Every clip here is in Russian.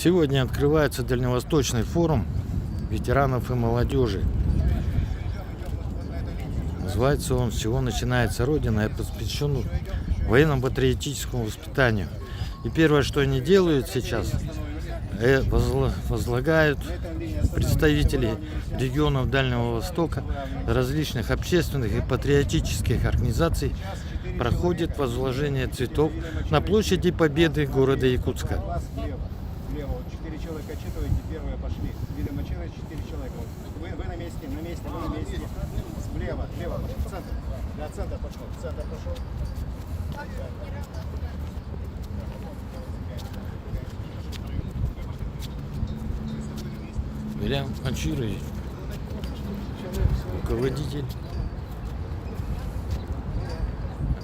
Сегодня открывается Дальневосточный форум ветеранов и молодежи. Называется он «С чего начинается Родина» и посвящен военно-патриотическому воспитанию. И первое, что они делают сейчас, возлагают представители регионов Дальнего Востока, различных общественных и патриотических организаций, проходит возложение цветов на площади Победы города Якутска. Слева, вот 4 человека отчитываете, первые пошли. Видимо, 4 человека. Вы на месте, вы на месте. Влево, пошел, в центр. Для центра пошел, в центр пошел. Илья Ачирович, руководитель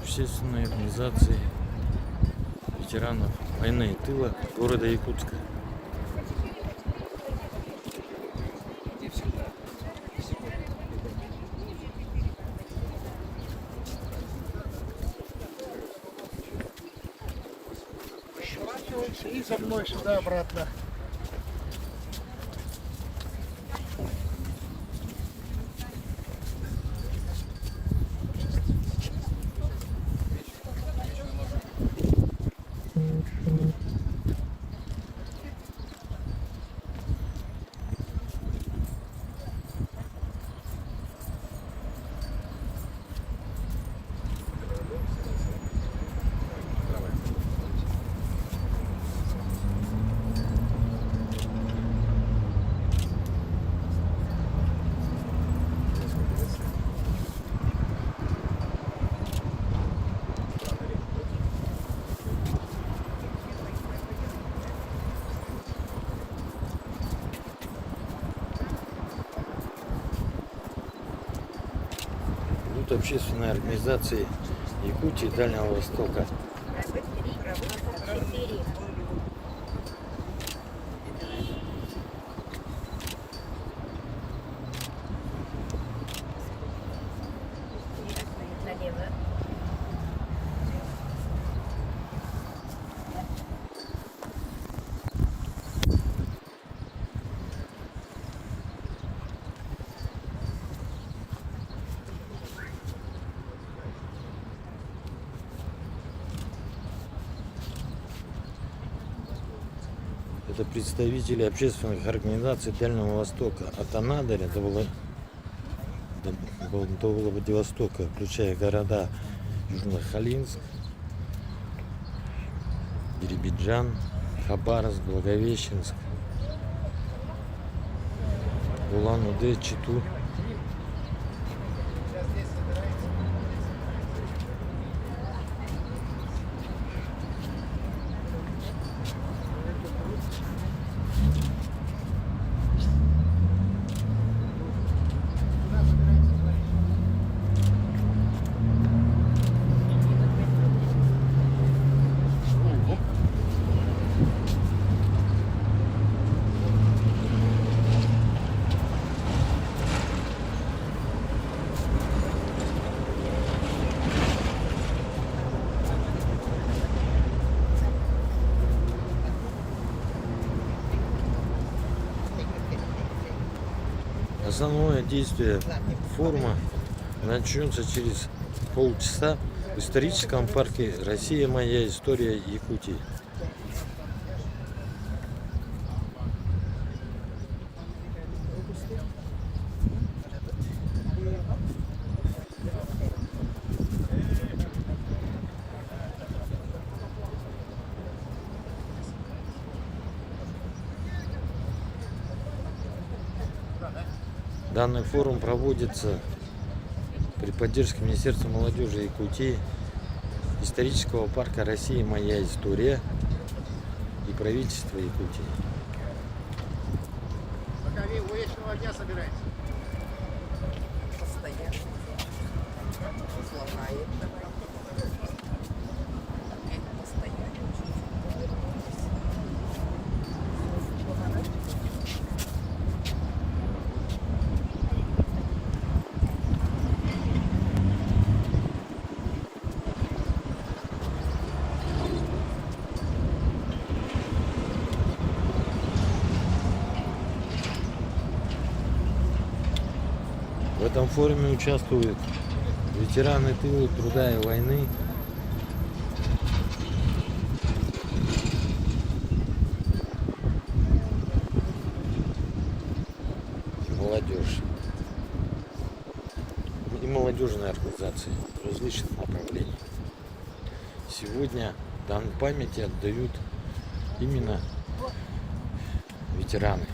общественной организации ветеранов войны и тыла города Якутска. И за мной сюда обратно. Тут общественные организации Якутии и Дальнего Востока. Это представители общественных организаций Дальнего Востока от Анадыря до Владивостока, включая города Южно-Сахалинск, Биробиджан, Хабаровск, Благовещенск, Улан-Удэ, Читу. Основное действие форума начнется через полчаса в историческом парке «Россия. Моя история Якутии». Данный форум проводится при поддержке Министерства молодежи Якутии, исторического парка «Россия. Моя история» и правительства Якутии. Пока у вечерного дня собираемся. Постоянно. Слагает. В этом форуме участвуют ветераны тыла, труда и войны, молодежь и молодежные организации различных направлений. Сегодня дан памяти отдают именно ветераны.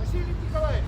Василий Николаевич.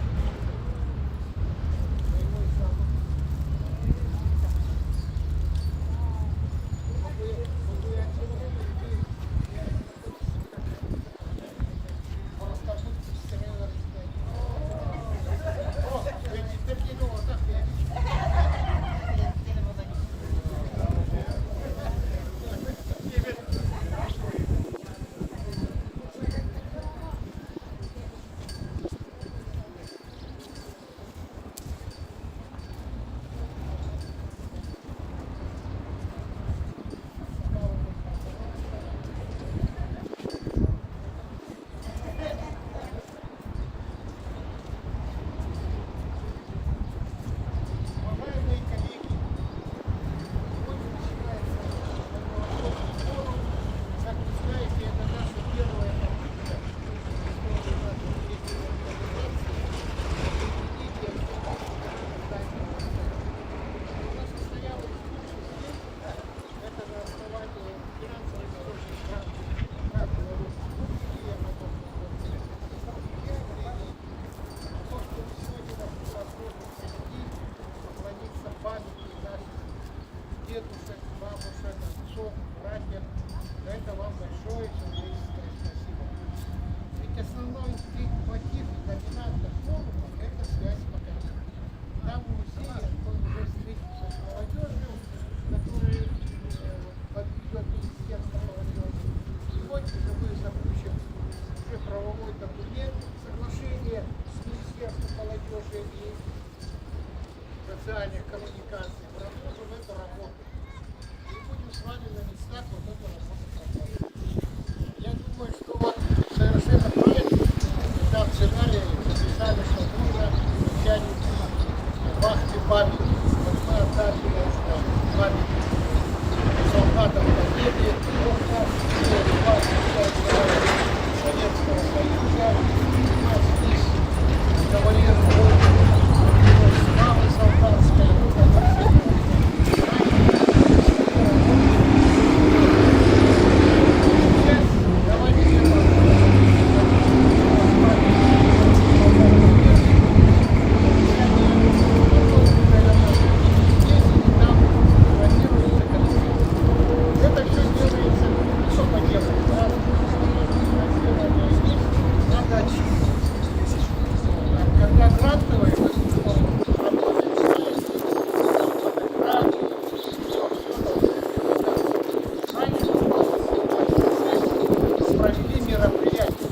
Дедушек, бабушек, отцов, братьев. За это вам большое человеческое спасибо. Ведь основной мотив и доминанта форума – это связь поколений. Там в музее он уже встретится с молодежью, которая подведет Министерство молодежи. Сегодня же мы запущен уже правовой документ, соглашение с Министерством молодежи и социальных коммуникаций. Продолжим эту работу. И будем с вами на местах вот эту работу проводить. Я думаю, что вот совершенно правильно, когда в сценарии записали, что нужно начальник вахты памяти. Вот мы отдали память солдатам победы, Советского Союза. У нас здесь кавалеры славы солдатской. Это все делается, что поделать, да? Надо очистить. Когда грантовые провели мероприятие.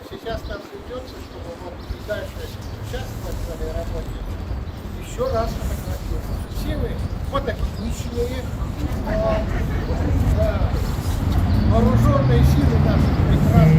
Сейчас нам придется, чтобы вот и дальше участвовать в этой работе, еще раз фотографировать. Все вы фототехничные, да. вооруженные силы наши прекрасные.